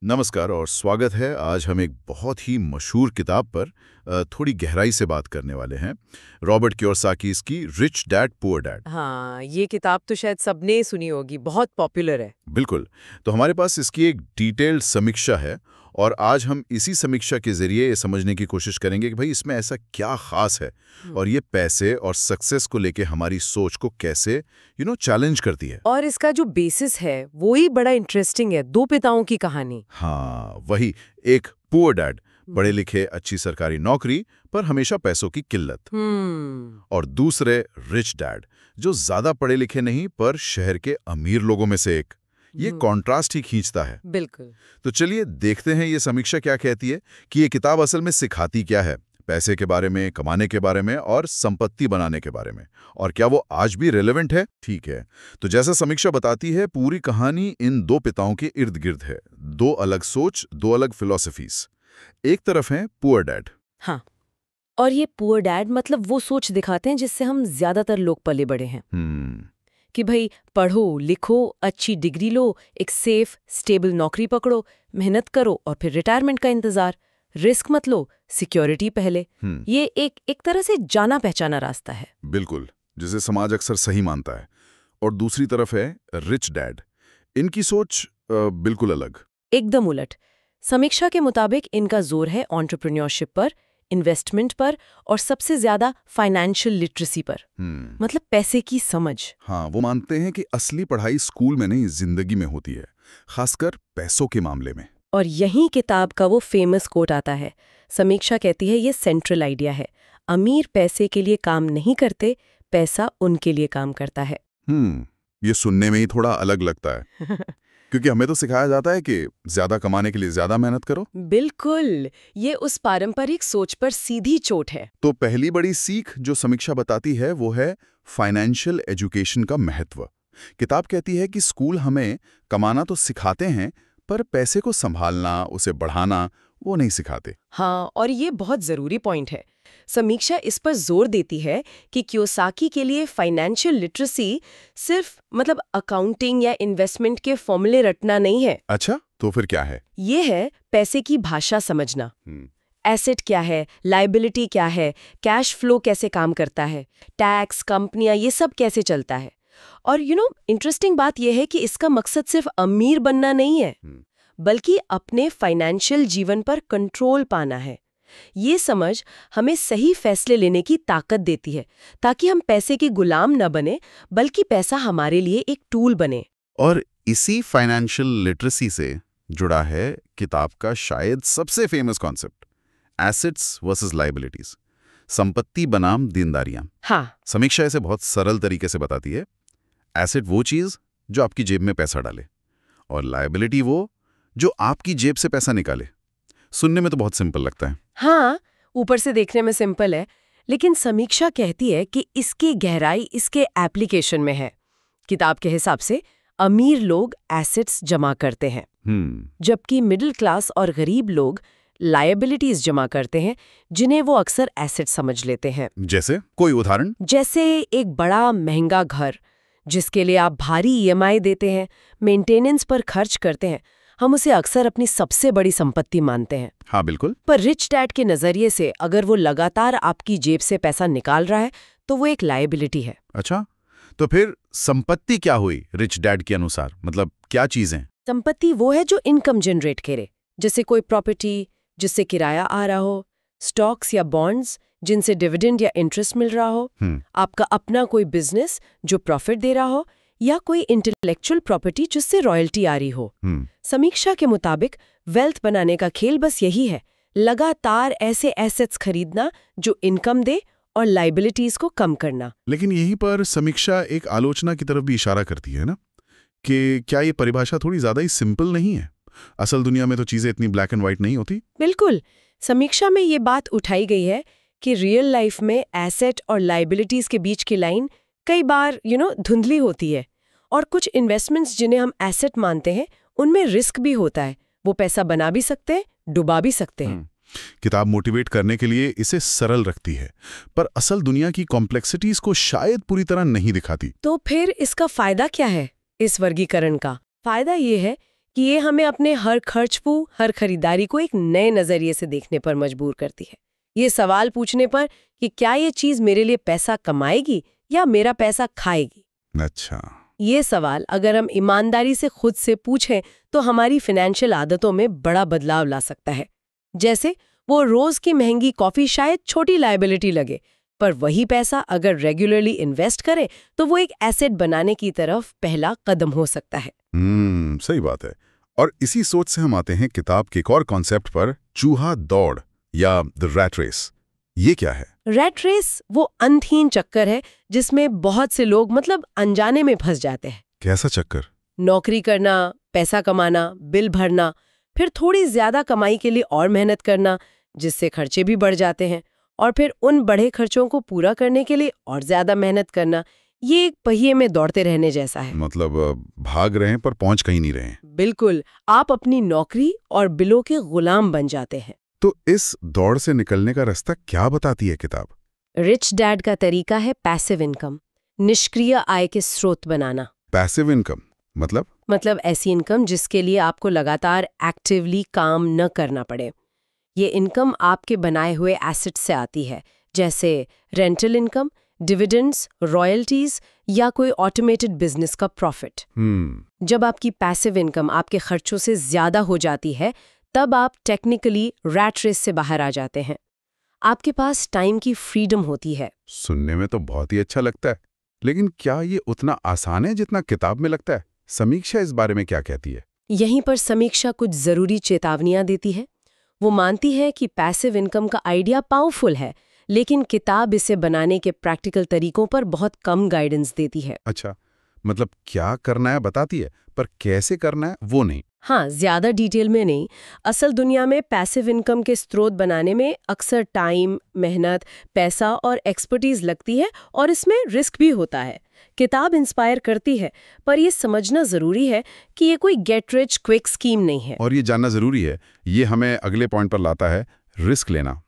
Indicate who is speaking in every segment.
Speaker 1: नमस्कार और स्वागत है। आज हम एक बहुत ही मशहूर किताब पर थोड़ी गहराई से बात करने वाले हैं। रॉबर्ट कियोसाकी की रिच डैड पुअर डैड।
Speaker 2: हाँ, ये किताब तो शायद सबने सुनी होगी, बहुत पॉपुलर है।
Speaker 1: बिल्कुल। तो हमारे पास इसकी एक डिटेल्ड समीक्षा है और आज हम इसी समीक्षा के जरिए ये समझने की कोशिश करेंगे कि भाई इसमें ऐसा क्या खास है और ये पैसे और सक्सेस को लेके हमारी सोच को कैसे चैलेंज करती है।
Speaker 2: और इसका जो बेसिस है वो ही बड़ा इंटरेस्टिंग है, दो पिताओं की कहानी।
Speaker 1: हाँ वही, एक पुअर डैड, पढ़े लिखे, अच्छी सरकारी नौकरी पर हमेशा पैसों की किल्लत, और दूसरे रिच डैड जो ज्यादा पढ़े लिखे नहीं पर शहर के अमीर लोगों में से एक। ये कॉन्ट्रास्ट ही खींचता है।
Speaker 2: बिल्कुल।
Speaker 1: तो चलिए देखते हैं ये समीक्षा क्या कहती है कि ये किताब असल में सिखाती क्या है पैसे के बारे में, कमाने के बारे में और संपत्ति बनाने के बारे में, और क्या वो आज भी रेलेवेंट है। ठीक है, तो जैसा समीक्षा बताती है पूरी कहानी इन दो पिताओं के इर्द गिर्द है। दो अलग सोच, दो अलग फिलॉसफीज। एक तरफ है पुअर डैड।
Speaker 2: हाँ, और ये पुअर डैड मतलब वो सोच दिखाते हैं जिससे हम ज्यादातर लोग पले बड़े हैं कि भाई पढ़ो लिखो, अच्छी डिग्री लो, एक सेफ स्टेबल नौकरी पकड़ो, मेहनत करो और फिर रिटायरमेंट का इंतजार, रिस्क मत लो, सिक्योरिटी पहले। ये एक तरह से जाना पहचाना रास्ता है।
Speaker 1: बिल्कुल, जिसे समाज अक्सर सही मानता है। और दूसरी तरफ है रिच डैड। इनकी सोच बिल्कुल अलग,
Speaker 2: एकदम उलट। समीक्षा के मुताबिक इनका जोर है एंटरप्रेन्योरशिप पर, इन्वेस्टमेंट पर और सबसे ज्यादा फाइनेंशियल लिटरेसी पर। मतलब पैसे की समझ।
Speaker 1: हाँ, वो मानते हैं कि असली पढ़ाई स्कूल में नहीं जिंदगी में होती है, खासकर पैसों के मामले में।
Speaker 2: और यही किताब का वो फेमस कोट आता है। समीक्षा कहती है ये सेंट्रल आइडिया है, अमीर पैसे के लिए काम नहीं करते, पैसा उनके लिए काम करता है।
Speaker 1: ये सुनने में ही थोड़ा अलग लगता है क्योंकि हमें तो सिखाया जाता है कि ज्यादा कमाने के लिए ज्यादा मेहनत करो।
Speaker 2: बिल्कुल, ये उस पारंपरिक सोच पर सीधी चोट है।
Speaker 1: तो पहली बड़ी सीख जो समीक्षा बताती है वो है फाइनेंशियल एजुकेशन का महत्व। किताब कहती है कि स्कूल हमें कमाना तो सिखाते हैं पर पैसे को संभालना, उसे बढ़ाना वो नहीं सिखाते।
Speaker 2: हाँ, और ये बहुत जरूरी पॉइंट है। समीक्षा इस पर जोर देती है कि कियोसाकी के लिए फाइनेंशियल लिटरेसी सिर्फ मतलब अकाउंटिंग या इन्वेस्टमेंट के फॉर्मूले रटना नहीं है।
Speaker 1: अच्छा, तो फिर क्या है?
Speaker 2: ये है पैसे की भाषा समझना। एसेट क्या है, लायबिलिटी क्या है, कैश फ्लो कैसे काम करता है, टैक्स, कंपनियां, ये सब कैसे चलता है। और इंटरेस्टिंग बात यह है कि इसका मकसद सिर्फ अमीर बनना नहीं है, बल्कि अपने फाइनेंशियल जीवन पर कंट्रोल पाना है। ये समझ हमें सही फैसले लेने की ताकत देती है ताकि हम पैसे के गुलाम न बने, बल्कि पैसा हमारे लिए एक टूल बने।
Speaker 1: और इसी फाइनेंशियल लिटरेसी से जुड़ा है किताब का शायद सबसे famous concept, assets versus liabilities, संपत्ति बनाम देनदारियां।
Speaker 2: हाँ,
Speaker 1: समीक्षा इसे बहुत सरल तरीके से बताती है। एसेट वो चीज जो आपकी जेब में पैसा डाले और लायबिलिटी वो जो आपकी जेब से पैसा निकाले। सुनने में तो बहुत सिंपल लगता है।
Speaker 2: हाँ, ऊपर से देखने में सिंपल है, लेकिन समीक्षा कहती है कि इसकी गहराई इसके एप्लीकेशन में है। किताब के हिसाब से अमीर लोग एसेट्स जमा करते हैं, जबकि मिडिल क्लास और गरीब लोग लायबिलिटीज जमा करते हैं, जिन्हें वो अक्सर एसेट समझ लेते हैं।
Speaker 1: जैसे कोई उदाहरण?
Speaker 2: जैसे एक बड़ा महंगा घर जिसके लिए आप भारी ईएमआई देते हैं, मेंटेनेंस पर खर्च करते हैं, हम उसे अक्सर अपनी सबसे बड़ी संपत्ति मानते हैं।
Speaker 1: हाँ बिल्कुल।
Speaker 2: पर रिच डैड के नजरिए से अगर वो लगातार आपकी जेब से पैसा निकाल रहा है तो वो एक लायबिलिटी है।
Speaker 1: अच्छा, तो फिर संपत्ति क्या हुई रिच डैड के अनुसार? मतलब क्या चीजें?
Speaker 2: संपत्ति वो है जो इनकम जनरेट करे, जैसे कोई प्रॉपर्टी जिससे किराया आ रहा हो, स्टॉक्स या बॉन्ड्स जिनसे डिविडेंड या इंटरेस्ट मिल रहा हो, आपका अपना कोई बिजनेस जो प्रॉफिट दे रहा हो, या कोई इंटेलेक्चुअल प्रॉपर्टी जिससे रॉयल्टी आ रही हो। समीक्षा के मुताबिक वेल्थ बनाने का खेल बस यही है, लगातार ऐसे एसेट्स खरीदना जो इनकम दे और लायबिलिटीज को कम करना।
Speaker 1: लेकिन यहीं पर समीक्षा एक आलोचना की तरफ भी इशारा करती है ना, कि क्या ये परिभाषा थोड़ी ज्यादा ही सिंपल नहीं है? असल दुनिया में तो चीजें इतनी ब्लैक एंड व्हाइट नहीं होती।
Speaker 2: बिल्कुल, समीक्षा में ये बात उठाई गई है कि रियल लाइफ में एसेट और लायबिलिटीज के बीच की लाइन कई बार धुंधली होती है, और कुछ इन्वेस्टमेंट्स जिन्हें हम एसेट मानते हैं उनमें रिस्क भी होता है। वो पैसा बना भी सकते हैं, डुबा भी सकते हैं।
Speaker 1: किताब मोटिवेट करने के लिए इसे सरल रखती है, पर असल दुनिया की कॉम्प्लेक्सिटीज को शायद पूरी तरह नहीं दिखाती।
Speaker 2: तो फिर इसका फायदा क्या है? इस वर्गीकरण का फायदा ये है कि ये हमें अपने हर खर्च को, हर खरीदारी को एक नए नजरिए से देखने पर मजबूर करती है। ये सवाल पूछने पर कि क्या ये चीज मेरे लिए पैसा कमाएगी या मेरा पैसा खाएगी।
Speaker 1: अच्छा।
Speaker 2: ये सवाल अगर हम ईमानदारी से खुद से पूछें तो हमारी फाइनेंशियल आदतों में बड़ा बदलाव ला सकता है। जैसे वो रोज की महंगी कॉफी शायद छोटी लायबिलिटी लगे, पर वही पैसा अगर रेगुलरली इन्वेस्ट करे तो वो एक एसेट बनाने की तरफ पहला कदम हो सकता है।
Speaker 1: सही बात है। और इसी सोच से हम आते हैं किताब के एक और कॉन्सेप्ट पर, चूहा दौड़ या द रैट रेस। ये क्या है?
Speaker 2: रैट रेस वो अंतहीन चक्कर है जिसमें बहुत से लोग अनजाने में फंस जाते हैं।
Speaker 1: कैसा चक्कर?
Speaker 2: नौकरी करना, पैसा कमाना, बिल भरना, फिर थोड़ी ज्यादा कमाई के लिए और मेहनत करना, जिससे खर्चे भी बढ़ जाते हैं, और फिर उन बढ़े खर्चों को पूरा करने के लिए और ज्यादा मेहनत करना। ये एक पहिए में दौड़ते रहने जैसा है।
Speaker 1: मतलब भाग रहे हैं पर पहुंच कहीं नहीं रहे हैं।
Speaker 2: बिल्कुल, आप अपनी नौकरी और बिलों के गुलाम बन जाते हैं।
Speaker 1: तो इस दौड़ से निकलने का रास्ता क्या बताती है किताब?
Speaker 2: रिच डैड का तरीका है पैसिव इनकम, निष्क्रिय आय के स्रोत बनाना।
Speaker 1: पैसिव इनकम मतलब
Speaker 2: ऐसी इनकम जिसके लिए आपको लगातार एक्टिवली काम न करना पड़े। ये इनकम आपके बनाए हुए एसेट से आती है, जैसे रेंटल इनकम, डिविडेंड्स, रॉयल्टीज या कोई ऑटोमेटेड बिजनेस का प्रॉफिट। जब आपकी पैसिव इनकम आपके खर्चों से ज्यादा हो जाती है, तब आप टेक्निकली रैट रेस से बाहर आ जाते हैं। आपके पास टाइम की फ्रीडम होती है।
Speaker 1: सुनने में तो बहुत ही अच्छा लगता है, लेकिन क्या ये उतना आसान है जितना किताब में लगता है? समीक्षा इस बारे में क्या कहती है?
Speaker 2: यहीं पर समीक्षा कुछ जरूरी चेतावनियां देती है। वो मानती है कि पैसिव इनकम का आइडिया पावरफुल है, लेकिन किताब इसे बनाने के प्रैक्टिकल तरीकों पर बहुत कम गाइडेंस देती है।
Speaker 1: अच्छा, मतलब क्या करना है बताती है, पर कैसे करना है वो नहीं।
Speaker 2: हाँ, ज्यादा डिटेल में नहीं। असल दुनिया में पैसिव इनकम के स्रोत बनाने में अक्सर टाइम, मेहनत, पैसा और एक्सपर्टीज लगती है, और इसमें रिस्क भी होता है। किताब इंस्पायर करती है, पर यह समझना जरूरी है कि ये कोई गेट रिच क्विक स्कीम नहीं है।
Speaker 1: और ये जानना जरूरी है, ये हमें अगले पॉइंट पर लाता है, रिस्क लेना।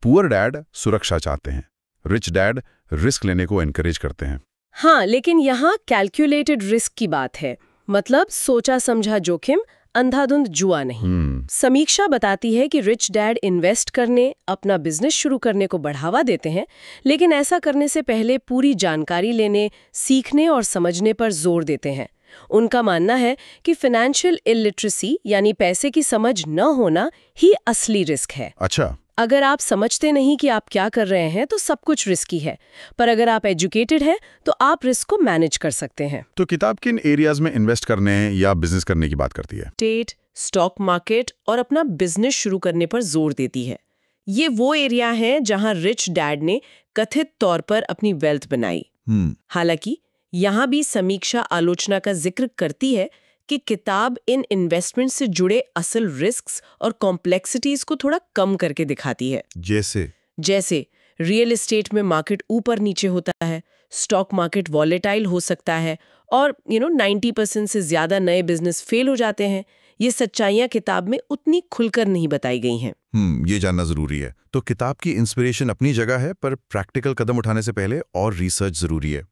Speaker 1: पुअर डैड सुरक्षा चाहते हैं, रिच डैड रिस्क लेने को एनकरेज करते हैं।
Speaker 2: हाँ, लेकिन यहाँ कैलकुलेटेड रिस्क की बात है, मतलब सोचा समझा जोखिम, अंधाधुंध जुआ नहीं। समीक्षा बताती है कि रिच डैड इन्वेस्ट करने, अपना बिजनेस शुरू करने को बढ़ावा देते हैं, लेकिन ऐसा करने से पहले पूरी जानकारी लेने, सीखने और समझने पर जोर देते हैं। उनका मानना है कि फाइनेंशियल इलिटरेसी यानी पैसे की समझ न होना ही असली रिस्क है।
Speaker 1: अच्छा।
Speaker 2: अगर आप समझते नहीं कि आप क्या कर रहे हैं तो सब कुछ रिस्की है, पर अगर आप एजुकेटेड हैं तो आप रिस्क को मैनेज कर सकते हैं।
Speaker 1: तो किताब किन एरियाज में इन्वेस्ट करने या बिजनेस करने की बात करती है?
Speaker 2: स्टेट, स्टॉक मार्केट और अपना बिजनेस शुरू करने पर जोर देती है। ये वो एरिया हैं जहां रिच डैड ने कथित तौर पर अपनी वेल्थ बनाई। हालांकि यहाँ भी समीक्षा आलोचना का जिक्र करती है कि किताब इन इन्वेस्टमेंट से जुड़े असल रिस्क्स और कॉम्प्लेक्सिटीज को थोड़ा कम करके दिखाती है। जैसे रियल एस्टेट में मार्केट ऊपर नीचे होता है, स्टॉक मार्केट वॉलेटाइल हो सकता है, और 90% से ज्यादा नए बिजनेस फेल हो जाते हैं। ये सच्चाइयां किताब में उतनी खुलकर नहीं बताई गई हैं।
Speaker 1: ये जानना जरूरी है। तो किताब की इंस्पिरेशन अपनी जगह है, पर प्रैक्टिकल कदम उठाने से पहले और रिसर्च जरूरी है।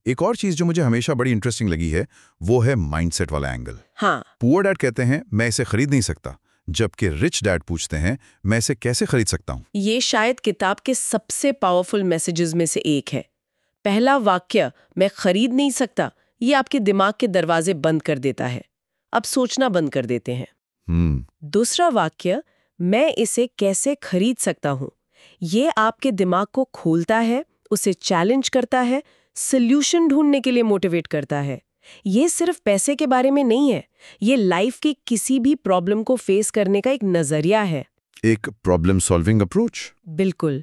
Speaker 1: एक और चीज जो मुझे हमेशा बड़ी इंटरेस्टिंग लगी है, वो है माइंडसेट वाला एंगल।
Speaker 2: हाँ,
Speaker 1: पुअर डैड कहते हैं मैं इसे खरीद नहीं सकता, जबकि रिच डैड पूछते हैं मैं इसे कैसे खरीद सकता हूँ।
Speaker 2: ये शायद किताब के सबसे पावरफुल मैसेजेस में से एक है। पहला वाक्य, मैं खरीद नहीं सकता, ये आपके दिमाग के दरवाजे बंद कर देता है। अब सोचना बंद कर देते हैं। दूसरा वाक्य, मैं इसे कैसे खरीद सकता हूँ, ये आपके दिमाग को खोलता है, उसे चैलेंज करता है, सॉल्यूशन ढूंढने के लिए मोटिवेट करता है। ये सिर्फ पैसे के बारे में नहीं है, ये लाइफ की किसी भी प्रॉब्लम को फेस करने का एक नजरिया है,
Speaker 1: एक प्रॉब्लम सॉल्विंग अप्रोच।
Speaker 2: बिल्कुल।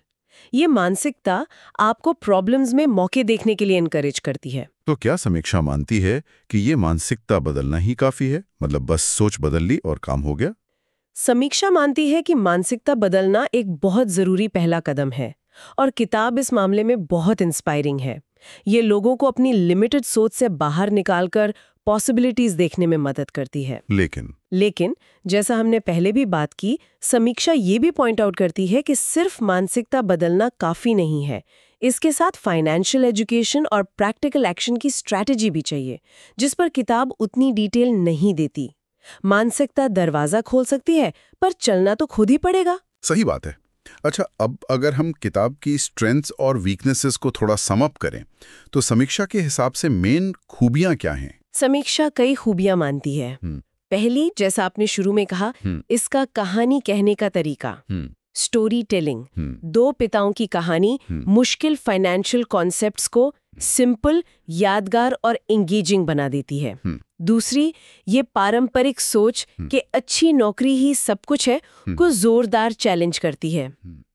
Speaker 2: ये मानसिकता आपको प्रॉब्लम्स में मौके देखने के लिए एनकरेज करती है।
Speaker 1: तो क्या समीक्षा मानती है कि ये मानसिकता बदलना ही काफी है, मतलब बस सोच बदल ली और काम हो गया?
Speaker 2: समीक्षा मानती है कि मानसिकता बदलना एक बहुत जरूरी पहला कदम है, और किताब इस मामले में बहुत इंस्पायरिंग है। ये लोगों को अपनी लिमिटेड सोच से बाहर निकालकर पॉसिबिलिटीज देखने में मदद करती है। लेकिन जैसा हमने पहले भी बात की, समीक्षा ये भी पॉइंट आउट करती है कि सिर्फ मानसिकता बदलना काफी नहीं है। इसके साथ फाइनेंशियल एजुकेशन और प्रैक्टिकल एक्शन की स्ट्रैटेजी भी चाहिए, जिस पर किताब उतनी डिटेल नहीं देती। मानसिकता दरवाजा खोल सकती है, पर चलना तो खुद ही पड़ेगा।
Speaker 1: सही बात है। अच्छा, अब अगर हम किताब की स्ट्रेंथ्स और वीकनेसेस को थोड़ा सम अप करें, तो समीक्षा के हिसाब से मेन खूबियां क्या हैं?
Speaker 2: समीक्षा कई खूबियां मानती है। पहली, जैसा आपने शुरू में कहा, इसका कहानी कहने का तरीका, स्टोरी टेलिंग। दो पिताओं की कहानी मुश्किल फाइनेंशियल कॉन्सेप्ट्स को सिंपल, यादगार और एंगेजिंग बना देती है। दूसरी, ये पारंपरिक सोच कि अच्छी नौकरी ही सब कुछ है को जोरदार चैलेंज करती है।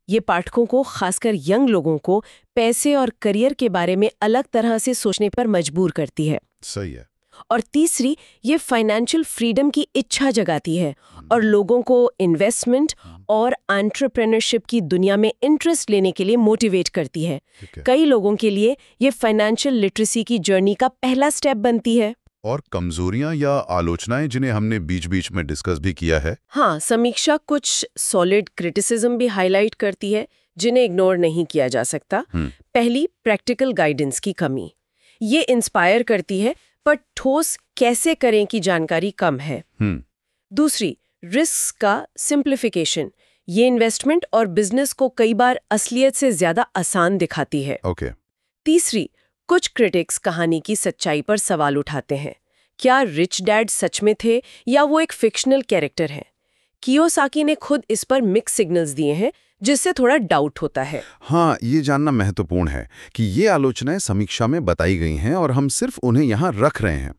Speaker 2: ये पाठकों को, खासकर यंग लोगों को, पैसे और करियर के बारे में अलग तरह से सोचने पर मजबूर करती है।
Speaker 1: सही है।
Speaker 2: और तीसरी, ये फाइनेंशियल फ्रीडम की इच्छा जगाती है और लोगों को इन्वेस्टमेंट और एंटरप्रेन्योरशिप की दुनिया में इंटरेस्ट लेने के लिए मोटिवेट करती है। कई लोगों के लिए ये फाइनेंशियल लिटरेसी की जर्नी का पहला स्टेप बनती है।
Speaker 1: और कमजोरियां या आलोचनाएं जिन्हें हमने बीच बीच में डिस्कस भी किया है।
Speaker 2: हाँ, समीक्षा कुछ सॉलिड क्रिटिसिज्म भी हाईलाइट करती है जिन्हें इग्नोर नहीं किया जा सकता। पहली, प्रैक्टिकल गाइडेंस की कमी। ये इंस्पायर करती है, पर ठोस कैसे करें की जानकारी कम है। दूसरी, रिस्क का सिंप्लीफिकेशन। ये इन्वेस्टमेंट और बिजनेस को कई बार असलियत से ज्यादा आसान दिखाती है। तीसरी, कुछ क्रिटिक्स कहानी की सच्चाई पर सवाल उठाते हैं। क्या रिच डैड सच में थे या वो एक फिक्शनल कैरेक्टर है? कियोसाकी ने खुद इस पर मिक्स सिग्नल्स दिए हैं, जिससे थोड़ा डाउट होता है।
Speaker 1: हाँ, ये जानना महत्वपूर्ण है कि ये आलोचनाएं समीक्षा में बताई गई हैं और हम सिर्फ उन्हें यहाँ रख रहे हैं।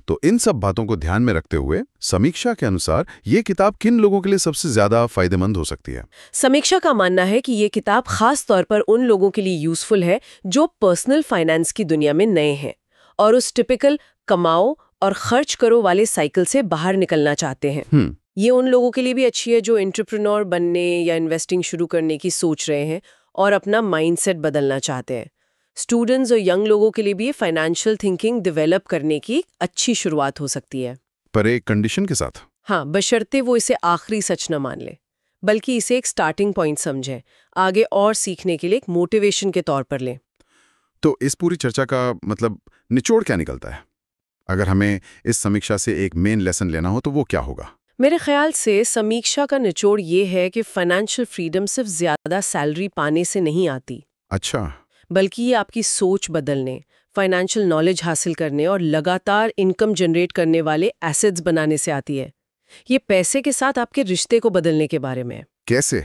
Speaker 1: तो इन सब बातों को ध्यान में रखते हुए समीक्षा के अनुसार ये किताब किन लोगों के लिए सबसे ज्यादा फायदेमंद हो सकती है?
Speaker 2: समीक्षा का मानना है कि ये किताब खास तौर पर उन लोगों के लिए यूजफुल है जो पर्सनल फाइनेंस की दुनिया में नए हैं और उस टिपिकल कमाओ और खर्च करो वाले साइकिल से बाहर निकलना चाहते हैं। ये उन लोगों के लिए भी अच्छी है जो एंटरप्रेन्योर बनने या इन्वेस्टिंग शुरू करने की सोच रहे हैं और अपना माइंडसेट बदलना चाहते हैं। स्टूडेंट्स और यंग लोगों के लिए भी फाइनेंशियल थिंकिंग डेवलप करने की अच्छी शुरुआत हो सकती है,
Speaker 1: पर एक कंडीशन के साथ।
Speaker 2: हाँ, बशर्ते वो इसे आखिरी सच न मान ले, बल्कि इसे एक स्टार्टिंग पॉइंट समझे, आगे और सीखने के लिए एक मोटिवेशन के तौर पर ले।
Speaker 1: तो इस पूरी चर्चा का मतलब निचोड़ क्या निकलता है? अगर हमें इस समीक्षा से एक मेन लेसन लेना हो तो वो क्या होगा?
Speaker 2: मेरे ख्याल से समीक्षा का निचोड़ ये है कि फाइनेंशियल फ्रीडम सिर्फ ज्यादा सैलरी पाने से नहीं आती।
Speaker 1: अच्छा।
Speaker 2: बल्कि ये आपकी सोच बदलने, फाइनेंशियल नॉलेज हासिल करने और लगातार इनकम जनरेट करने वाले एसेट्स बनाने से आती है। ये पैसे के साथ आपके रिश्ते को बदलने के बारे में है।
Speaker 1: कैसे?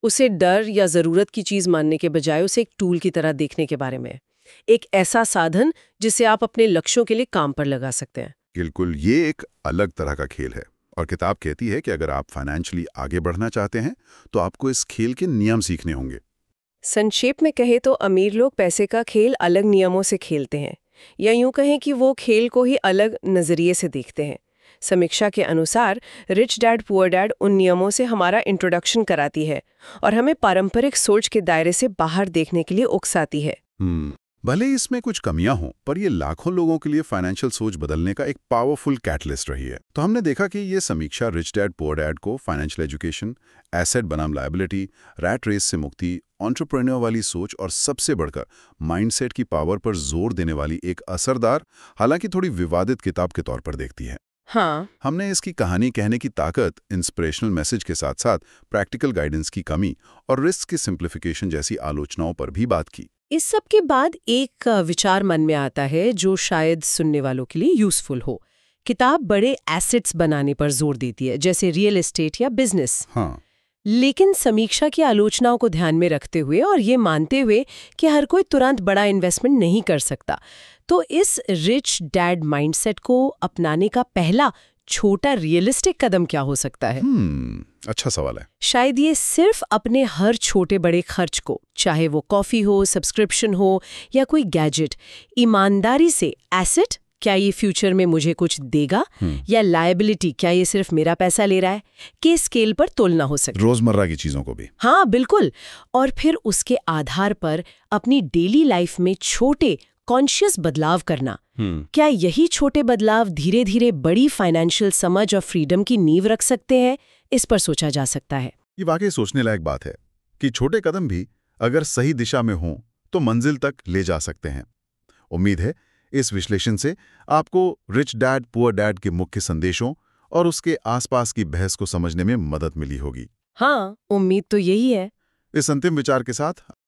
Speaker 2: उसे डर या जरूरत की चीज मानने के बजाय उसे एक टूल की तरह देखने के बारे में है। एक ऐसा साधन जिसे आप अपने लक्ष्यों के लिए काम पर लगा सकते हैं।
Speaker 1: बिल्कुल, ये एक अलग तरह का खेल है और किताब कहती है कि अगर आप फाइनेंशियली आगे बढ़ना चाहते हैं तो आपको इस खेल के नियम सीखने होंगे।
Speaker 2: संक्षेप में कहे तो अमीर लोग पैसे का खेल अलग नियमों से खेलते हैं, या यूं कहें कि वो खेल को ही अलग नजरिए से देखते हैं। समीक्षा के अनुसार रिच डैड पुअर डैड उन नियमों से हमारा इंट्रोडक्शन कराती है और हमें पारंपरिक सोच के दायरे से बाहर देखने के लिए उकसाती है।
Speaker 1: भले ही इसमें कुछ कमियां हों, पर ये लाखों लोगों के लिए फाइनेंशियल सोच बदलने का एक पावरफुल कैटलिस्ट रही है। तो हमने देखा कि ये समीक्षा रिच डैड पुअर डैड को फाइनेंशियल एजुकेशन, एसेट बनाम लायबिलिटी, रैट रेस से मुक्ति, एंटरप्रेन्योर वाली सोच और सबसे बढ़कर माइंडसेट की पावर पर जोर देने वाली एक असरदार, हालांकि थोड़ी विवादित किताब के तौर पर देखती है।
Speaker 2: हाँ,
Speaker 1: हमने इसकी कहानी कहने की ताकत, इंस्पिरेशनल मैसेज के साथ साथ प्रैक्टिकल गाइडेंस की कमी और रिस्क की सिंप्लीफिकेशन जैसी आलोचनाओं पर भी बात की।
Speaker 2: इस सब के बाद एक विचार मन में आता है जो शायद सुनने वालों के लिए यूजफुल हो। किताब बड़े एसेट्स बनाने पर जोर देती है, जैसे रियल एस्टेट या बिजनेस।
Speaker 1: हाँ।
Speaker 2: लेकिन समीक्षा की आलोचनाओं को ध्यान में रखते हुए और ये मानते हुए कि हर कोई तुरंत बड़ा इन्वेस्टमेंट नहीं कर सकता, तो इस रिच डैड माइंडसेट को अपनाने का पहला छोटा रियलिस्टिक कदम क्या हो सकता है?
Speaker 1: अच्छा सवाल है।
Speaker 2: शायद ये सिर्फ अपने हर छोटे बड़े खर्च को, चाहे वो कॉफी हो, सब्सक्रिप्शन हो या कोई गैजेट, ईमानदारी से एसेट, क्या ये फ्यूचर में मुझे कुछ देगा, या लायबिलिटी, क्या ये सिर्फ मेरा पैसा ले रहा है, के स्केल पर तोलना हो सकता है।
Speaker 1: रोजमर्रा की चीजों को भी।
Speaker 2: हाँ, बिल्कुल। और फिर उसके आधार पर अपनी डेली लाइफ में छोटे कॉन्शियस बदलाव करना। क्या यही छोटे बदलाव धीरे धीरे बड़ी फाइनेंशियल समझ और फ्रीडम की नींव रख सकते हैं? इस पर सोचा जा सकता है।
Speaker 1: ये वाकई सोचने लायक बात है कि छोटे कदम भी अगर सही दिशा में हों तो मंजिल तक ले जा सकते हैं। उम्मीद है इस विश्लेषण से आपको रिच डैड पुअर डैड के मुख्य संदेशों और उसके आसपास की बहस को समझने में मदद मिली होगी।
Speaker 2: हाँ, उम्मीद तो यही है।
Speaker 1: इस अंतिम विचार के साथ